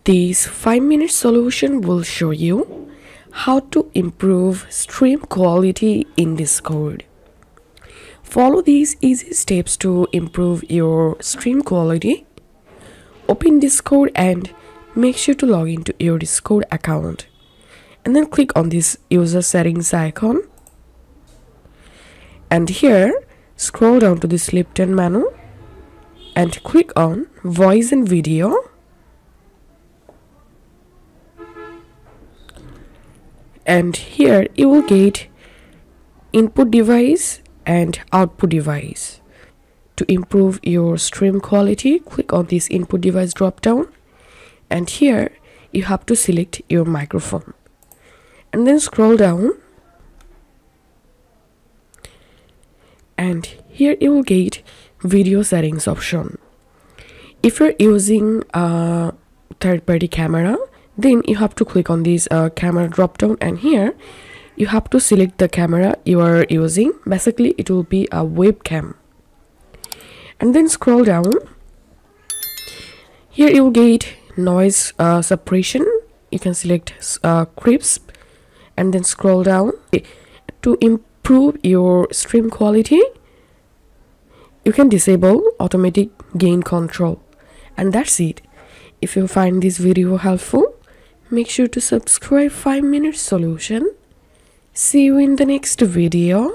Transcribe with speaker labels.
Speaker 1: This 5-minute solution will show you how to improve stream quality in Discord. Follow these easy steps to improve your stream quality. Open Discord and make sure to log into your Discord account. And then click on this user settings icon. And here, scroll down to this left-hand menu and click on voice and video. And here you will get input device and output device. To improve your stream quality, click on this input device drop down, and here you have to select your microphone and then scroll down, and here you will get video settings option. If you're using a third-party camera, then you have to click on this camera drop down, and here you have to select the camera you are using. Basically it will be a webcam, and then scroll down. Here you will get noise suppression. You can select crisp and then scroll down. To improve your stream quality, you can disable automatic gain control, and that's it. If you find this video helpful, make sure to subscribe 5-minute solution. See you in the next video.